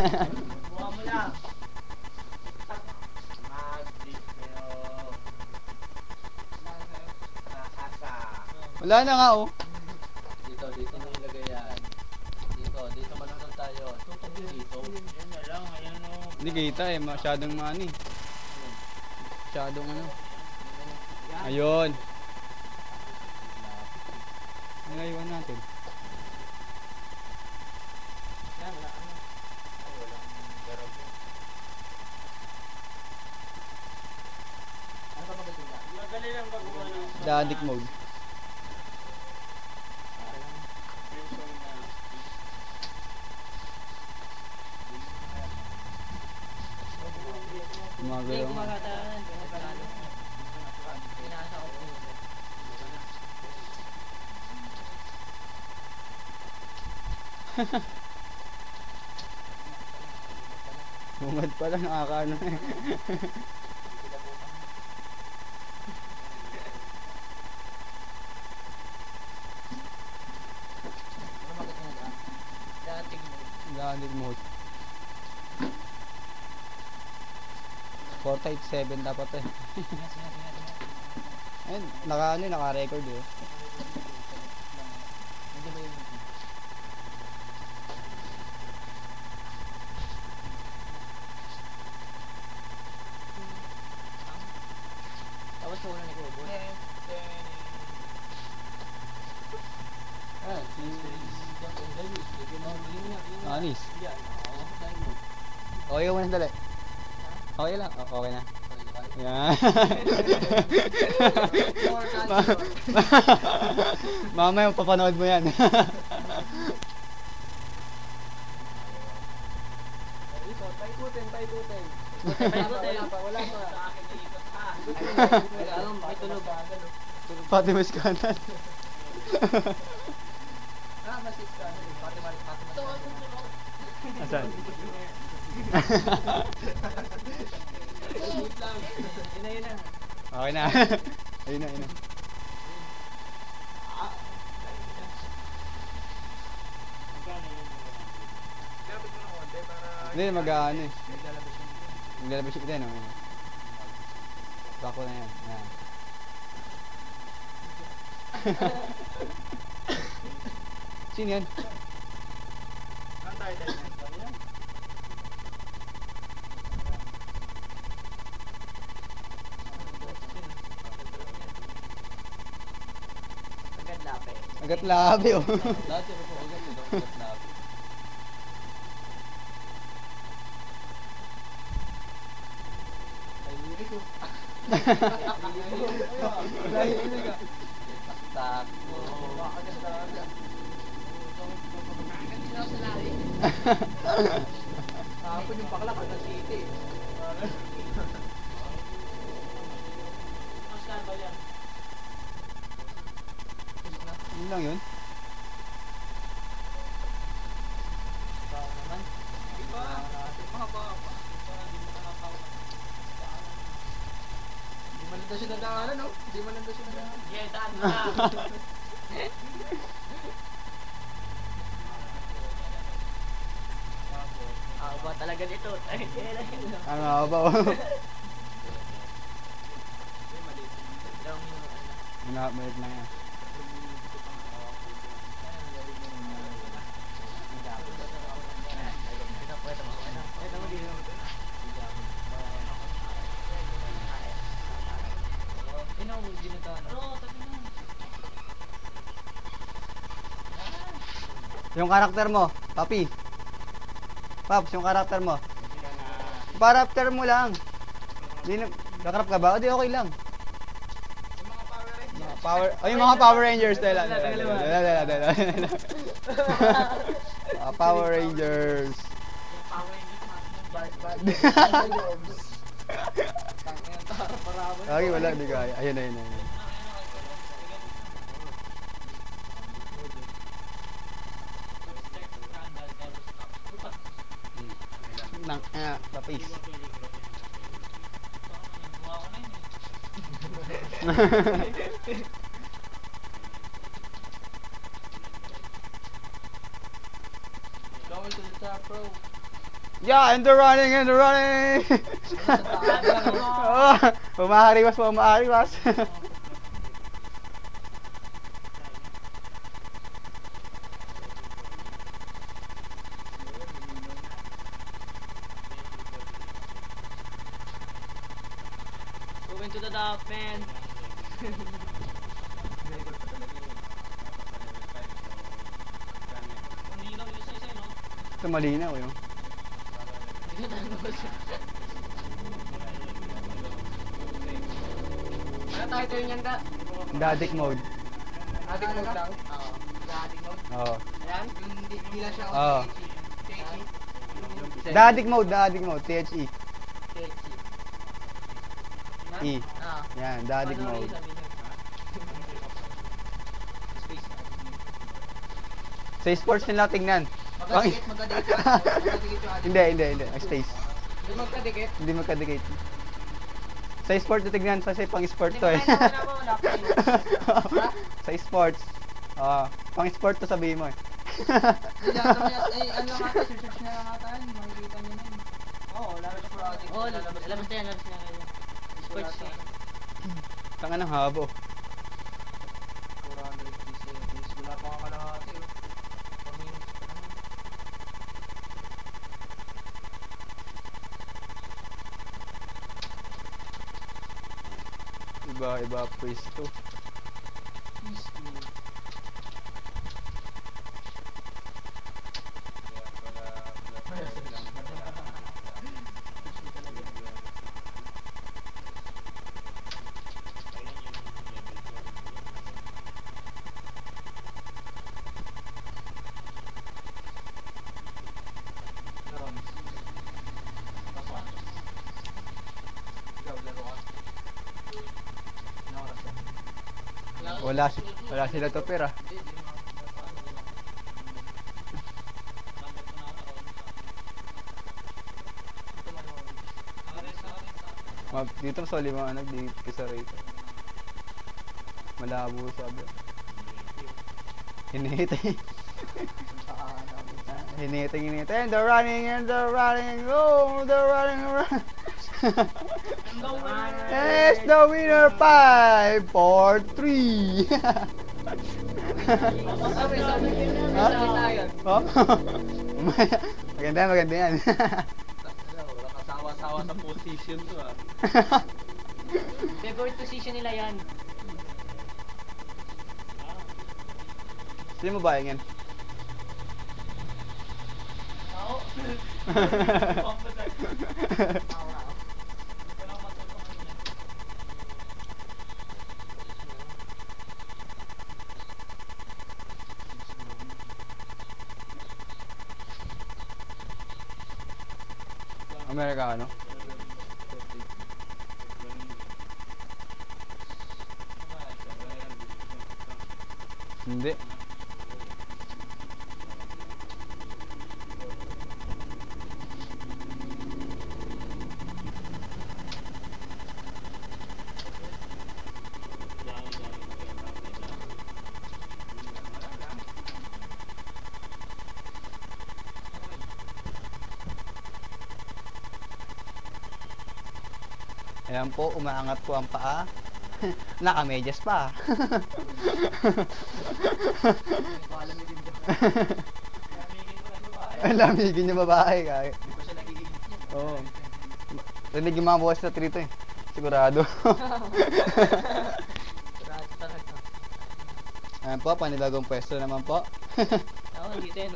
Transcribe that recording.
Buka mo lang. Magic kayo. Nakasa. Wala na nga oh. Dito na ilagay yan. Dito manunod tayo. Dito. Yan na lang, ayan o. Hindi kita eh, masyadong mani. Masyadong ano. Ayun. Ano iwan natin? Yan, wala ano. Ay, walang garab yun. Ano pa magaling ba? Madali lang ba kung ano? Dadik mode. Gumagalaw nga. Bungad pala, nakakaano eh. Dadik mode. 487 dapat eh. Ayun, naka-record eh. Tapos sa una ni Kubo. Anis. Okay ka muna dali. Okay lang. Okay na. Yan. Mamaya papanood mo yan. Paikutin. Wala pa. Sa akin iikot pa. May tunog. Pati mas kanan. Masis ka. Pati mas. Asan? Yun na. Okay na. Ayun na. Hindi, mag-ano eh. Maglalabas yung din, oh. Bako na yan. Yan. Sino yan? Agat labi, oh. Lahat yung papagat nito. Agat labi. Takbo. Kapon yung bakla ka City. Yun lang yun. Di malanda siya nagdaanan, no? Di malanda siya nagdaanan. Yeah, daan na. Ba talaga dito? Ano ba? Malit lang yan. Yung karakter mo, Papi. Paps, yung karakter mo. Karakter mo lang. Di na, kakarap ka ba? O di okay lang. Yung mga Power Rangers. Power Rangers. Okay, wala, di kaya. Ayun. Papis. Going to the top, bro. Yeah, and the running, and the running! Oh, umahariwas po, umahariwas. Going to the top, man. Ito malinaw yun. Ano title niyan ka? Dadik mode. Adik mode lang? Oo. Adik mode? Oo. Ayan? Yung di lang siya Oo. THE. Dadik mode, THE. E. Ah. Yan, dadik mode. Sa sports nila tingnan. Magkadikit, magkadikit yung magkadikit yung adik. Hindi. Space. Hindi magkadikit? Hindi magkadikit. Sa sports tingnan, kasi pang sport to eh. Wala pa yun. Sa sports. Pang sport to sabihin mo eh. Hindi lang naman yan. Eh, ano nga ata, search na lang ata yun. Makikita nyo na yun. Oo, lalabas po adik. Oo, labas na yan. Sports na. Tanga ng habo. 400 pieces. Wala pa nga kalahati. Iba pwesto. Wala sila to pera. Dito sa liwanag, dito sa rito. Malabo sabi. Hinihintay. Hinihintay. And the running, oh, the running. Yes, the winner 5, 4, 3. Oh? Maganda yan. Wala kasawa-sawa sa position to ah. Favorite position nila yan. Sino mo ba yan? Oo. Amerikano? Hindi. Ayan po, umaangat po ang paa. Nakamedyas pa. Lamigin yung babae. Kahit. Oo. Rinig yung mga bukas na trito eh. Sigurado. Ayan po, panibagong pwesto naman po. Oo, dito yan.